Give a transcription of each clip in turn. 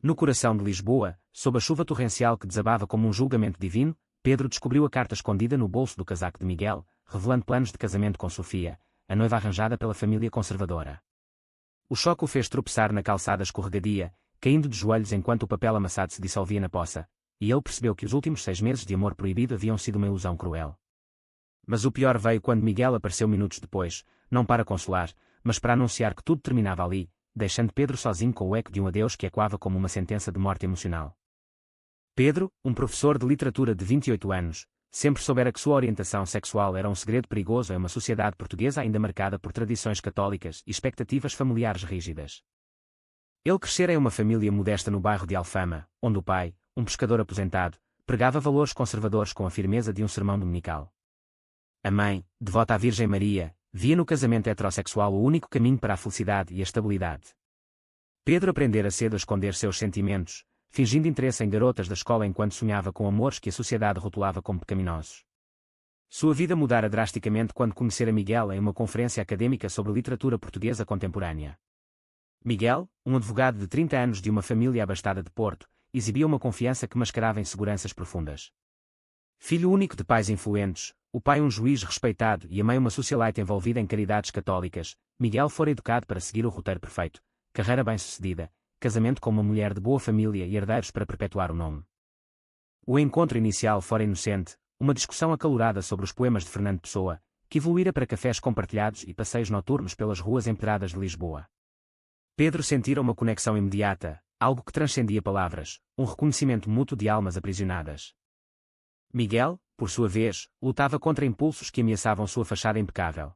No coração de Lisboa, sob a chuva torrencial que desabava como um julgamento divino, Pedro descobriu a carta escondida no bolso do casaco de Miguel, revelando planos de casamento com Sofia, a noiva arranjada pela família conservadora. O choque o fez tropeçar na calçada escorregadia, caindo de joelhos enquanto o papel amassado se dissolvia na poça, e ele percebeu que os últimos 6 meses de amor proibido haviam sido uma ilusão cruel. Mas o pior veio quando Miguel apareceu minutos depois, não para consolar, mas para anunciar que tudo terminava ali, deixando Pedro sozinho com o eco de um adeus que ecoava como uma sentença de morte emocional. Pedro, um professor de literatura de 28 anos, sempre soubera que sua orientação sexual era um segredo perigoso em uma sociedade portuguesa ainda marcada por tradições católicas e expectativas familiares rígidas. Ele crescera em uma família modesta no bairro de Alfama, onde o pai, um pescador aposentado, pregava valores conservadores com a firmeza de um sermão dominical. A mãe, devota à Virgem Maria, via no casamento heterossexual o único caminho para a felicidade e a estabilidade. Pedro aprendera cedo a esconder seus sentimentos, fingindo interesse em garotas da escola enquanto sonhava com amores que a sociedade rotulava como pecaminosos. Sua vida mudara drasticamente quando conhecera Miguel em uma conferência académica sobre literatura portuguesa contemporânea. Miguel, um advogado de 30 anos de uma família abastada de Porto, exibia uma confiança que mascarava inseguranças profundas. Filho único de pais influentes, o pai um juiz respeitado e a mãe uma socialite envolvida em caridades católicas, Miguel fora educado para seguir o roteiro perfeito: carreira bem-sucedida, casamento com uma mulher de boa família e herdeiros para perpetuar o nome. O encontro inicial fora inocente, uma discussão acalorada sobre os poemas de Fernando Pessoa, que evoluíra para cafés compartilhados e passeios noturnos pelas ruas empedradas de Lisboa. Pedro sentira uma conexão imediata, algo que transcendia palavras, um reconhecimento mútuo de almas aprisionadas. Miguel, por sua vez, lutava contra impulsos que ameaçavam sua fachada impecável.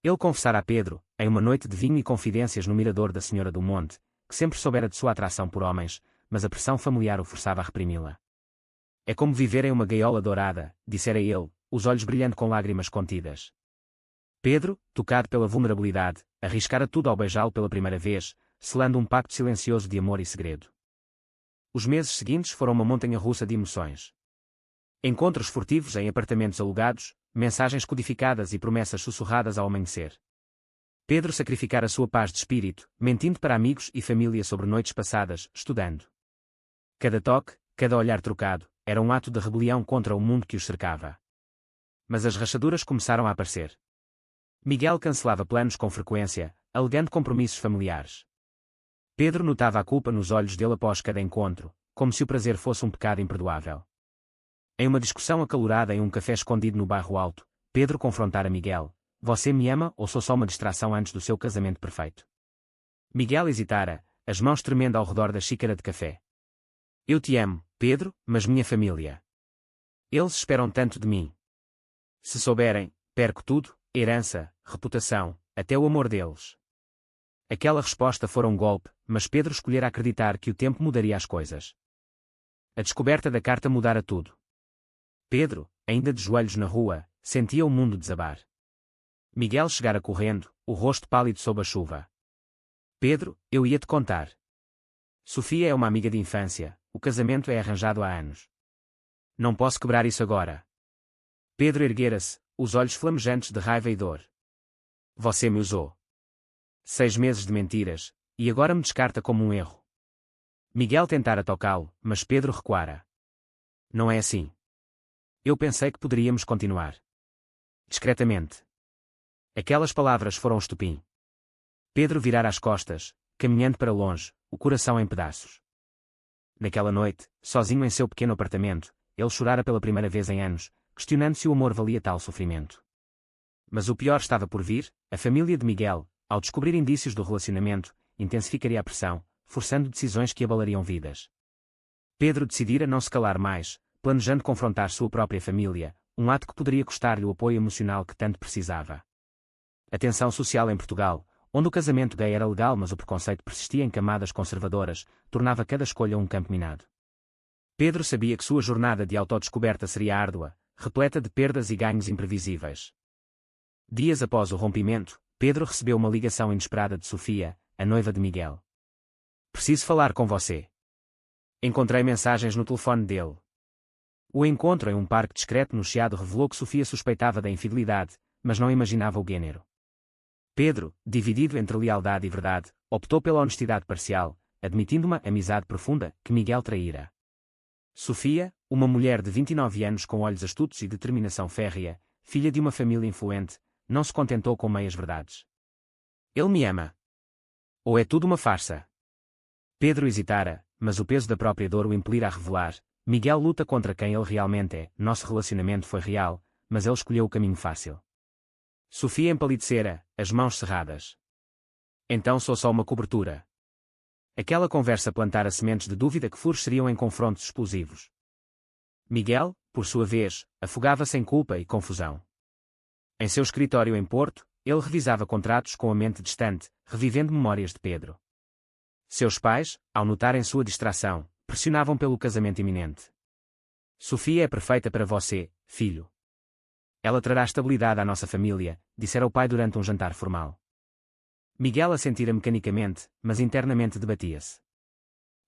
Ele confessara a Pedro, em uma noite de vinho e confidências no mirador da Senhora do Monte, que sempre soubera de sua atração por homens, mas a pressão familiar o forçava a reprimi-la. É como viver em uma gaiola dourada, dissera ele, os olhos brilhando com lágrimas contidas. Pedro, tocado pela vulnerabilidade, arriscara tudo ao beijá-lo pela primeira vez, selando um pacto silencioso de amor e segredo. Os meses seguintes foram uma montanha-russa de emoções. Encontros furtivos em apartamentos alugados, mensagens codificadas e promessas sussurradas ao amanhecer. Pedro sacrificara sua paz de espírito, mentindo para amigos e família sobre noites passadas, estudando. Cada toque, cada olhar trocado, era um ato de rebelião contra o mundo que os cercava. Mas as rachaduras começaram a aparecer. Miguel cancelava planos com frequência, alegando compromissos familiares. Pedro notava a culpa nos olhos dele após cada encontro, como se o prazer fosse um pecado imperdoável. Em uma discussão acalorada em um café escondido no bairro Alto, Pedro confrontara Miguel: "Você me ama ou sou só uma distração antes do seu casamento perfeito?" Miguel hesitara, as mãos tremendo ao redor da xícara de café. "Eu te amo, Pedro, mas minha família. Eles esperam tanto de mim. Se souberem, perco tudo, herança, reputação, até o amor deles." Aquela resposta fora um golpe, mas Pedro escolhera acreditar que o tempo mudaria as coisas. A descoberta da carta mudara tudo. Pedro, ainda de joelhos na rua, sentia o mundo desabar. Miguel chegara correndo, o rosto pálido sob a chuva. "Pedro, eu ia te contar. Sofia é uma amiga de infância, o casamento é arranjado há anos. Não posso quebrar isso agora." Pedro erguera-se, os olhos flamejantes de raiva e dor. "Você me usou. 6 meses de mentiras, e agora me descarta como um erro." Miguel tentara tocá-lo, mas Pedro recuara. "Não é assim. Eu pensei que poderíamos continuar." Discretamente. Aquelas palavras foram estupim. Pedro virara as costas, caminhando para longe, o coração em pedaços. Naquela noite, sozinho em seu pequeno apartamento, ele chorara pela primeira vez em anos, questionando se o amor valia tal sofrimento. Mas o pior estava por vir: a família de Miguel, ao descobrir indícios do relacionamento, intensificaria a pressão, forçando decisões que abalariam vidas. Pedro decidira não se calar mais, planejando confrontar sua própria família, um ato que poderia custar-lhe o apoio emocional que tanto precisava. A tensão social em Portugal, onde o casamento gay era legal mas o preconceito persistia em camadas conservadoras, tornava cada escolha um campo minado. Pedro sabia que sua jornada de autodescoberta seria árdua, repleta de perdas e ganhos imprevisíveis. Dias após o rompimento, Pedro recebeu uma ligação inesperada de Sofia, a noiva de Miguel. "Preciso falar com você." Encontrei mensagens no telefone dele. O encontro em um parque discreto no Chiado revelou que Sofia suspeitava da infidelidade, mas não imaginava o gênero. Pedro, dividido entre lealdade e verdade, optou pela honestidade parcial, admitindo uma amizade profunda que Miguel traíra. Sofia, uma mulher de 29 anos com olhos astutos e determinação férrea, filha de uma família influente, não se contentou com meias verdades. Ele me ama. Ou é tudo uma farsa? Pedro hesitara, mas o peso da própria dor o impelira a revelar. Miguel luta contra quem ele realmente é. Nosso relacionamento foi real, mas ele escolheu o caminho fácil. Sofia empalidecera, as mãos cerradas. Então sou só uma cobertura. Aquela conversa plantara sementes de dúvida que floresceriam em confrontos explosivos. Miguel, por sua vez, afogava-se em culpa e confusão. Em seu escritório em Porto, ele revisava contratos com a mente distante, revivendo memórias de Pedro. Seus pais, ao notarem sua distração, pressionavam pelo casamento iminente. Sofia é perfeita para você, filho. Ela trará estabilidade à nossa família, dissera o pai durante um jantar formal. Miguel assentira mecanicamente, mas internamente debatia-se.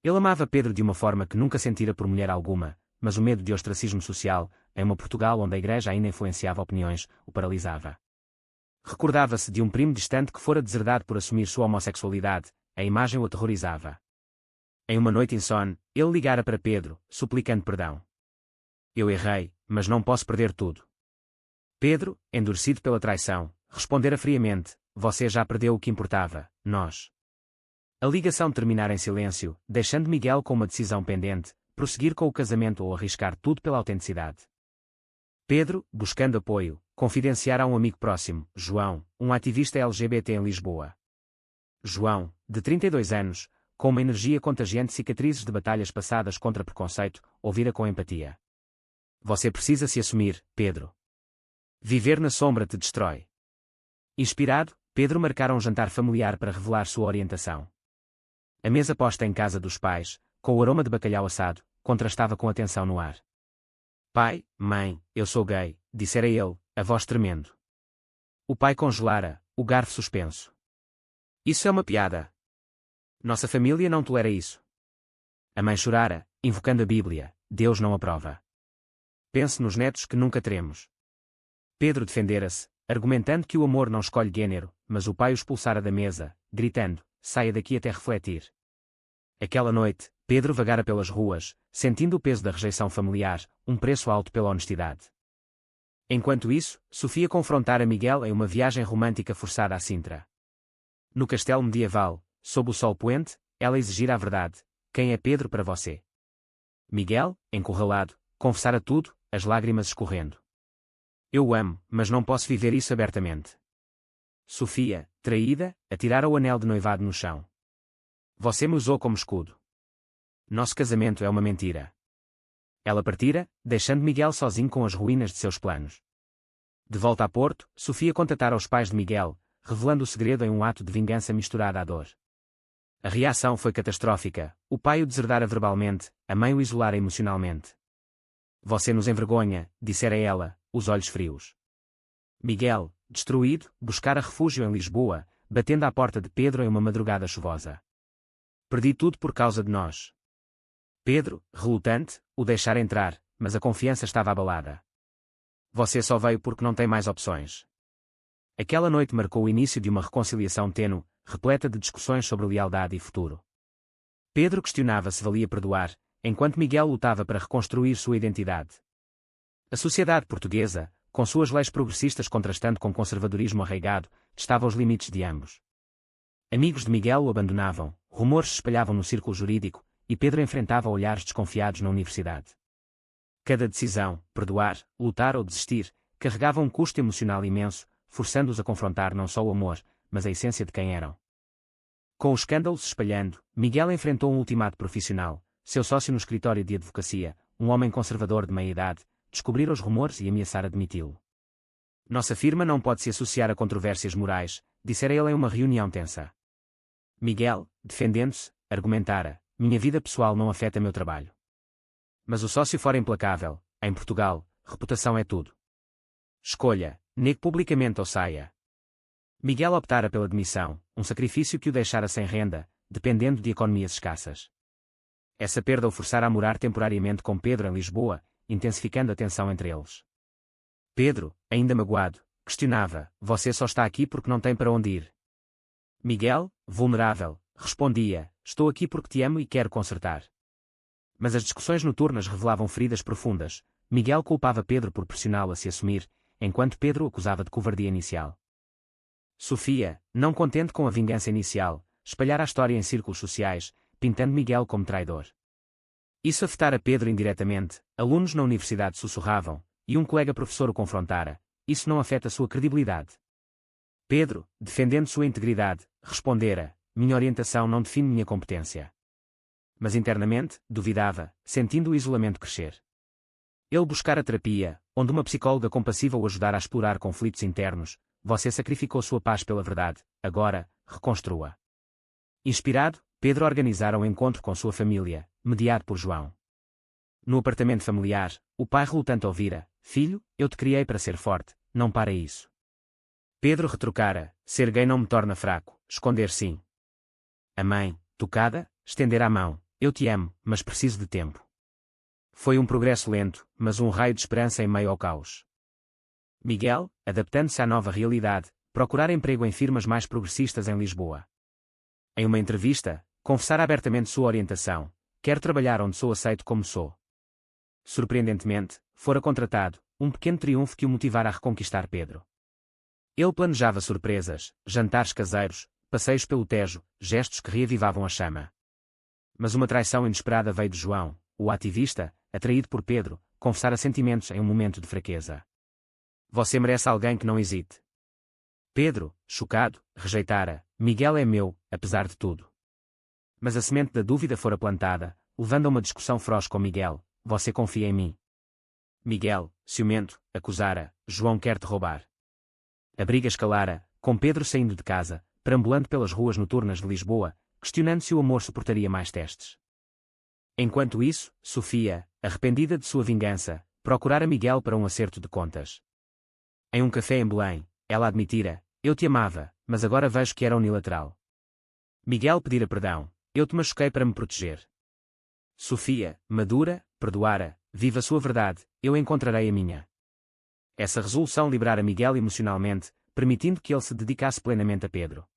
Ele amava Pedro de uma forma que nunca sentira por mulher alguma, mas o medo de ostracismo social, em uma Portugal onde a igreja ainda influenciava opiniões, o paralisava. Recordava-se de um primo distante que fora deserdado por assumir sua homossexualidade, a imagem o aterrorizava. Em uma noite insone, ele ligara para Pedro, suplicando perdão. Eu errei, mas não posso perder tudo. Pedro, endurecido pela traição, respondera friamente, você já perdeu o que importava, nós. A ligação terminara em silêncio, deixando Miguel com uma decisão pendente, prosseguir com o casamento ou arriscar tudo pela autenticidade. Pedro, buscando apoio, confidenciara a um amigo próximo, João, um ativista LGBT em Lisboa. João, de 32 anos, com uma energia contagiante e cicatrizes de batalhas passadas contra preconceito, ouvira com empatia. Você precisa se assumir, Pedro. Viver na sombra te destrói. Inspirado, Pedro marcara um jantar familiar para revelar sua orientação. A mesa posta em casa dos pais, com o aroma de bacalhau assado, contrastava com a tensão no ar. Pai, mãe, eu sou gay, dissera ele, a voz tremendo. O pai congelara, o garfo suspenso. Isso é uma piada. Nossa família não tolera isso. A mãe chorara, invocando a Bíblia, Deus não aprova. Pense nos netos que nunca teremos. Pedro defendera-se, argumentando que o amor não escolhe gênero, mas o pai o expulsara da mesa, gritando, saia daqui até refletir. Aquela noite, Pedro vagara pelas ruas, sentindo o peso da rejeição familiar, um preço alto pela honestidade. Enquanto isso, Sofia confrontara Miguel em uma viagem romântica forçada a Sintra. No castelo medieval, sob o sol poente, ela exigira a verdade. Quem é Pedro para você? Miguel, encurralado, confessara tudo, as lágrimas escorrendo. Eu o amo, mas não posso viver isso abertamente. Sofia, traída, atirara o anel de noivado no chão. Você me usou como escudo. Nosso casamento é uma mentira. Ela partira, deixando Miguel sozinho com as ruínas de seus planos. De volta a Porto, Sofia contatara os pais de Miguel, revelando o segredo em um ato de vingança misturada à dor. A reação foi catastrófica, o pai o deserdara verbalmente, a mãe o isolara emocionalmente. Você nos envergonha, dissera ela, os olhos frios. Miguel, destruído, buscara refúgio em Lisboa, batendo à porta de Pedro em uma madrugada chuvosa. Perdi tudo por causa de nós. Pedro, relutante, o deixara entrar, mas a confiança estava abalada. Você só veio porque não tem mais opções. Aquela noite marcou o início de uma reconciliação tênue, repleta de discussões sobre lealdade e futuro. Pedro questionava se valia perdoar, enquanto Miguel lutava para reconstruir sua identidade. A sociedade portuguesa, com suas leis progressistas contrastando com conservadorismo arraigado, estava aos limites de ambos. Amigos de Miguel o abandonavam, rumores se espalhavam no círculo jurídico, e Pedro enfrentava olhares desconfiados na universidade. Cada decisão, perdoar, lutar ou desistir, carregava um custo emocional imenso, forçando-os a confrontar não só o amor, mas a essência de quem eram. Com o escândalo se espalhando, Miguel enfrentou um ultimato profissional. Seu sócio no escritório de advocacia, um homem conservador de meia-idade, descobrira os rumores e ameaçara demiti-lo. Nossa firma não pode se associar a controvérsias morais, dissera ele em uma reunião tensa. Miguel, defendendo-se, argumentara, minha vida pessoal não afeta meu trabalho. Mas o sócio fora implacável, em Portugal, reputação é tudo. Escolha, negue publicamente ou saia. Miguel optara pela demissão, um sacrifício que o deixara sem renda, dependendo de economias escassas. Essa perda o forçara a morar temporariamente com Pedro em Lisboa, intensificando a tensão entre eles. Pedro, ainda magoado, questionava, você só está aqui porque não tem para onde ir. Miguel, vulnerável, respondia, estou aqui porque te amo e quero consertar. Mas as discussões noturnas revelavam feridas profundas. Miguel culpava Pedro por pressioná-lo a se assumir, enquanto Pedro o acusava de covardia inicial. Sofia, não contente com a vingança inicial, espalhara a história em círculos sociais, pintando Miguel como traidor. Isso afetara Pedro indiretamente. Alunos na universidade sussurravam, e um colega professor o confrontara. Isso não afeta sua credibilidade. Pedro, defendendo sua integridade, respondera: minha orientação não define minha competência. Mas internamente, duvidava, sentindo o isolamento crescer. Ele buscara terapia, onde uma psicóloga compassiva o ajudara a explorar conflitos internos. Você sacrificou sua paz pela verdade, agora, reconstrua. Inspirado, Pedro organizara um encontro com sua família, mediado por João. No apartamento familiar, o pai relutante ouvira: filho, eu te criei para ser forte, não para isso. Pedro retrucara: ser gay não me torna fraco, esconder sim. A mãe, tocada, estendera a mão: eu te amo, mas preciso de tempo. Foi um progresso lento, mas um raio de esperança em meio ao caos. Miguel, adaptando-se à nova realidade, procurara emprego em firmas mais progressistas em Lisboa. Em uma entrevista, confessara abertamente sua orientação: quero trabalhar onde sou aceito como sou. Surpreendentemente, fora contratado, um pequeno triunfo que o motivara a reconquistar Pedro. Ele planejava surpresas, jantares caseiros, passeios pelo Tejo, gestos que reavivavam a chama. Mas uma traição inesperada veio de João, o ativista, atraído por Pedro, confessara sentimentos em um momento de fraqueza. Você merece alguém que não hesite. Pedro, chocado, rejeitara: Miguel é meu, apesar de tudo. Mas a semente da dúvida fora plantada, levando a uma discussão feroz com Miguel: você confia em mim? Miguel, ciumento, acusara: João quer te roubar. A briga escalara, com Pedro saindo de casa, perambulando pelas ruas noturnas de Lisboa, questionando se o amor suportaria mais testes. Enquanto isso, Sofia, arrependida de sua vingança, procurara Miguel para um acerto de contas. Em um café em Belém, ela admitira: eu te amava, mas agora vejo que era unilateral. Miguel pedira perdão: eu te machuquei para me proteger. Sofia, madura, perdoara: viva a sua verdade, eu encontrarei a minha. Essa resolução liberara Miguel emocionalmente, permitindo que ele se dedicasse plenamente a Pedro.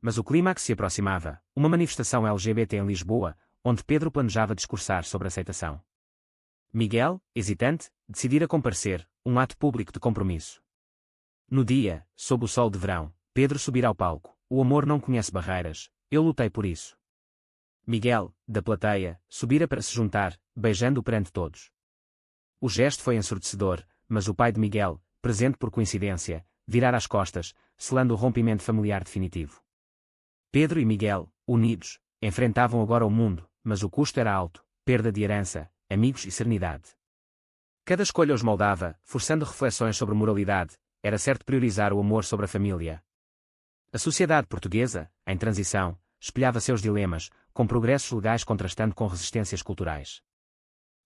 Mas o clímax se aproximava, uma manifestação LGBT em Lisboa, onde Pedro planejava discursar sobre aceitação. Miguel, hesitante, decidira comparecer, um ato público de compromisso. No dia, sob o sol de verão, Pedro subira ao palco: o amor não conhece barreiras, eu lutei por isso. Miguel, da plateia, subira para se juntar, beijando-o perante todos. O gesto foi ensurdecedor, mas o pai de Miguel, presente por coincidência, virara as costas, selando o rompimento familiar definitivo. Pedro e Miguel, unidos, enfrentavam agora o mundo, mas o custo era alto: perda de herança, amigos e serenidade. Cada escolha os moldava, forçando reflexões sobre moralidade. Era certo priorizar o amor sobre a família. A sociedade portuguesa, em transição, espelhava seus dilemas, com progressos legais contrastando com resistências culturais.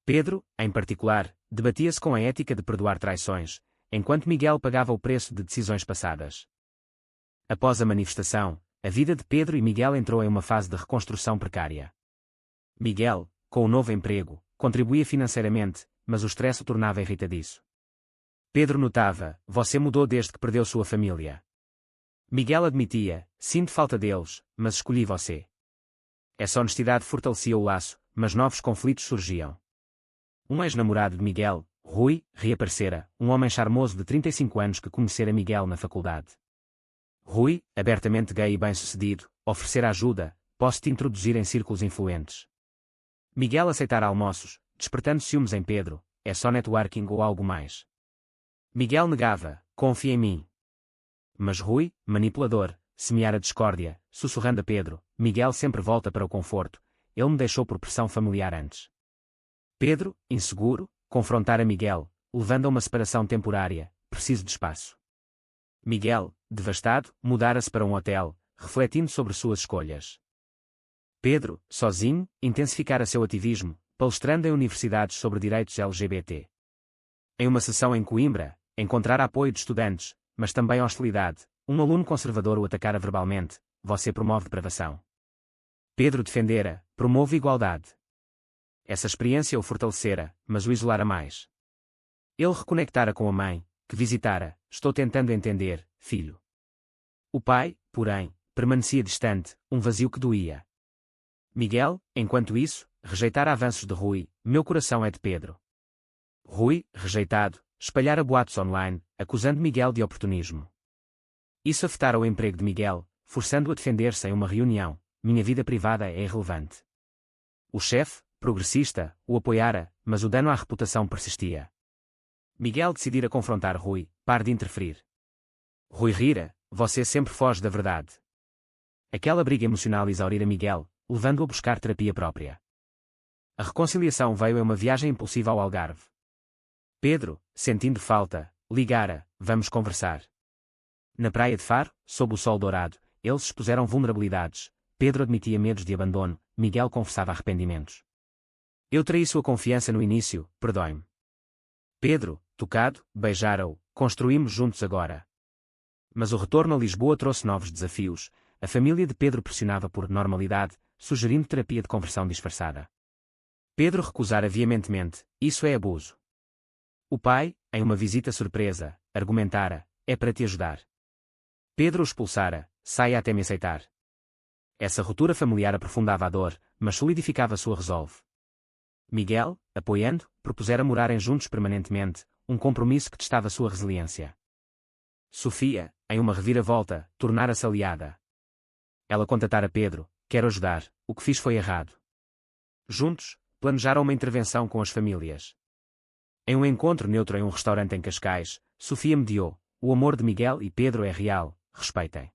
Pedro, em particular, debatia-se com a ética de perdoar traições, enquanto Miguel pagava o preço de decisões passadas. Após a manifestação, a vida de Pedro e Miguel entrou em uma fase de reconstrução precária. Miguel, com o novo emprego, contribuía financeiramente, mas o stress o tornava irritadiço. Pedro notava: você mudou desde que perdeu sua família. Miguel admitia: sinto falta deles, mas escolhi você. Essa honestidade fortalecia o laço, mas novos conflitos surgiam. Um ex-namorado de Miguel, Rui, reaparecera, um homem charmoso de 35 anos que conhecera Miguel na faculdade. Rui, abertamente gay e bem-sucedido, oferecera ajuda: posso te introduzir em círculos influentes. Miguel aceitara almoços, despertando ciúmes em Pedro: é só networking ou algo mais? Miguel negava: confia em mim. Mas Rui, manipulador, semeara discórdia, sussurrando a Pedro: Miguel sempre volta para o conforto, ele me deixou por pressão familiar antes. Pedro, inseguro, confrontara Miguel, levando a uma separação temporária: preciso de espaço. Miguel, devastado, mudara-se para um hotel, refletindo sobre suas escolhas. Pedro, sozinho, intensificara seu ativismo, palestrando em universidades sobre direitos LGBT. Em uma sessão em Coimbra, encontrara apoio de estudantes, mas também hostilidade. Um aluno conservador o atacara verbalmente: você promove depravação. Pedro defendera: promove igualdade. Essa experiência o fortalecera, mas o isolara mais. Ele reconectara com a mãe, que visitara: estou tentando entender, filho. O pai, porém, permanecia distante, um vazio que doía. Miguel, enquanto isso, rejeitara avanços de Rui, meu coração é de Pedro. Rui, rejeitado, espalhara boatos online, acusando Miguel de oportunismo. Isso afetara o emprego de Miguel, forçando-o a defender-se em uma reunião. Minha vida privada é irrelevante. O chefe, progressista, o apoiara, mas o dano à reputação persistia. Miguel decidira confrontar Rui, pare de interferir. Rui rira, você sempre foge da verdade. Aquela briga emocional exaurira Miguel, levando-o a buscar terapia própria. A reconciliação veio em uma viagem impulsiva ao Algarve. Pedro, sentindo falta, ligara, vamos conversar. Na praia de Faro, sob o sol dourado, eles expuseram vulnerabilidades. Pedro admitia medos de abandono, Miguel confessava arrependimentos. Eu traí sua confiança no início, perdoe-me. Pedro, tocado, beijara-o, construímos juntos agora. Mas o retorno a Lisboa trouxe novos desafios. A família de Pedro pressionava por normalidade, sugerindo terapia de conversão disfarçada. Pedro recusara veementemente, isso é abuso. O pai, em uma visita surpresa, argumentara, é para te ajudar. Pedro o expulsara, saia até me aceitar. Essa ruptura familiar aprofundava a dor, mas solidificava sua resolve. Miguel, apoiando, propusera morarem juntos permanentemente, um compromisso que testava sua resiliência. Sofia, em uma reviravolta, tornara-se aliada. Ela contatara Pedro, quero ajudar, o que fiz foi errado. Juntos, planejaram uma intervenção com as famílias. Em um encontro neutro em um restaurante em Cascais, Sofia mediou, o amor de Miguel e Pedro é real, respeitem.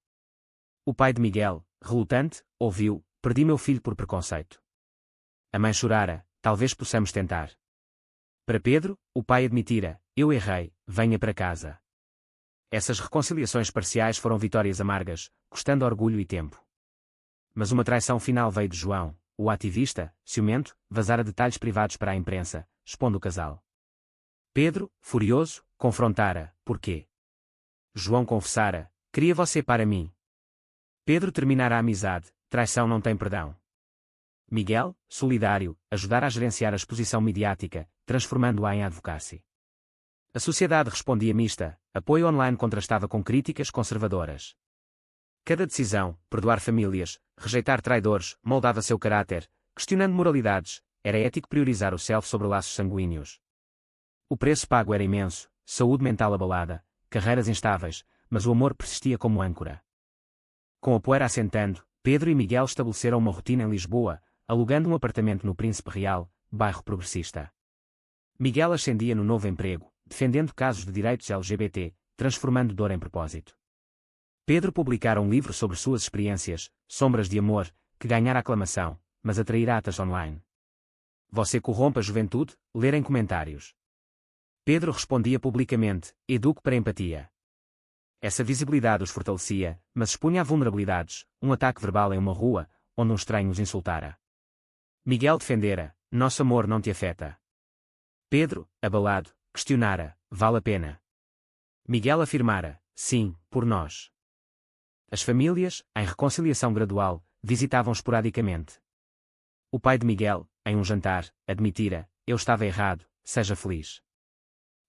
O pai de Miguel, relutante, ouviu, perdi meu filho por preconceito. A mãe chorara, talvez possamos tentar. Para Pedro, o pai admitira, eu errei, venha para casa. Essas reconciliações parciais foram vitórias amargas, custando orgulho e tempo. Mas uma traição final veio de João, o ativista, ciumento, vazara detalhes privados para a imprensa, expondo o casal. Pedro, furioso, confrontara, porquê? João confessara, queria você para mim. Pedro terminara a amizade, traição não tem perdão. Miguel, solidário, ajudara a gerenciar a exposição midiática, transformando-a em advocacy. A sociedade respondia mista, apoio online contrastava com críticas conservadoras. Cada decisão, perdoar famílias, rejeitar traidores, moldava seu caráter, questionando moralidades, era ético priorizar o self sobre laços sanguíneos. O preço pago era imenso, saúde mental abalada, carreiras instáveis, mas o amor persistia como âncora. Com a poeira assentando, Pedro e Miguel estabeleceram uma rotina em Lisboa, alugando um apartamento no Príncipe Real, bairro progressista. Miguel ascendia no novo emprego, defendendo casos de direitos LGBT, transformando dor em propósito. Pedro publicara um livro sobre suas experiências, Sombras de Amor, que ganhara aclamação, mas atrairá atas online. Você corrompe a juventude? Ler em comentários. Pedro respondia publicamente, educo para empatia. Essa visibilidade os fortalecia, mas expunha a vulnerabilidades, um ataque verbal em uma rua, onde um estranho os insultara. Miguel defendera, nosso amor não te afeta. Pedro, abalado, questionara, vale a pena? Miguel afirmara, sim, por nós. As famílias, em reconciliação gradual, visitavam esporadicamente. O pai de Miguel, em um jantar, admitira, eu estava errado, seja feliz.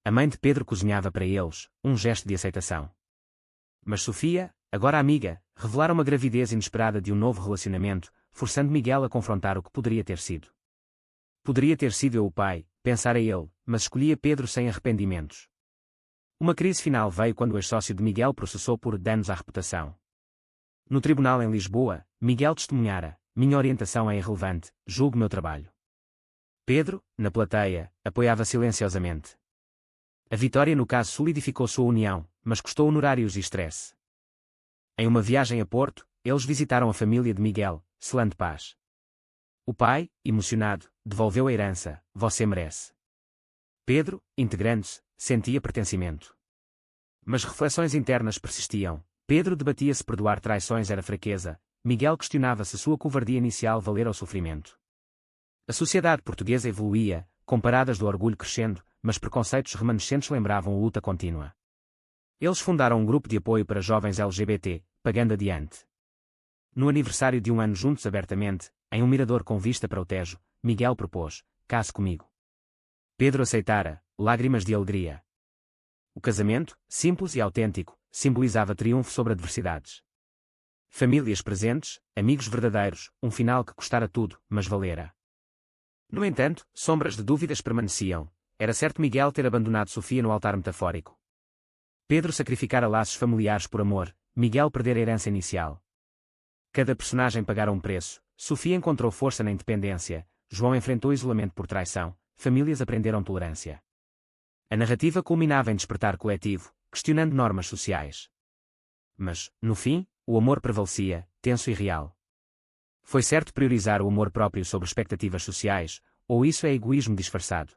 A mãe de Pedro cozinhava para eles, um gesto de aceitação. Mas Sofia, agora amiga, revelara uma gravidez inesperada de um novo relacionamento, forçando Miguel a confrontar o que poderia ter sido. Poderia ter sido eu o pai, pensara ele, mas escolhia Pedro sem arrependimentos. Uma crise final veio quando o ex-sócio de Miguel processou por danos à reputação. No tribunal em Lisboa, Miguel testemunhara, minha orientação é irrelevante, julgo meu trabalho. Pedro, na plateia, apoiava silenciosamente. A vitória no caso solidificou sua união, mas custou honorários e estresse. Em uma viagem a Porto, eles visitaram a família de Miguel, selando paz. O pai, emocionado, devolveu a herança, você merece. Pedro, integrando-se, sentia pertencimento. Mas reflexões internas persistiam. Pedro debatia se perdoar traições era fraqueza, Miguel questionava se sua covardia inicial valera o sofrimento. A sociedade portuguesa evoluía, com paradas do orgulho crescendo, mas preconceitos remanescentes lembravam a luta contínua. Eles fundaram um grupo de apoio para jovens LGBT, pagando adiante. No aniversário de um ano juntos abertamente, em um mirador com vista para o Tejo, Miguel propôs, case comigo. Pedro aceitara, lágrimas de alegria. O casamento, simples e autêntico, simbolizava triunfo sobre adversidades. Famílias presentes, amigos verdadeiros, um final que custara tudo, mas valera. No entanto, sombras de dúvidas permaneciam. Era certo Miguel ter abandonado Sofia no altar metafórico. Pedro sacrificara laços familiares por amor, Miguel perder a herança inicial. Cada personagem pagara um preço. Sofia encontrou força na independência, João enfrentou isolamento por traição, famílias aprenderam tolerância. A narrativa culminava em despertar coletivo, questionando normas sociais. Mas, no fim, o amor prevalecia, tenso e real. Foi certo priorizar o amor próprio sobre expectativas sociais, ou isso é egoísmo disfarçado?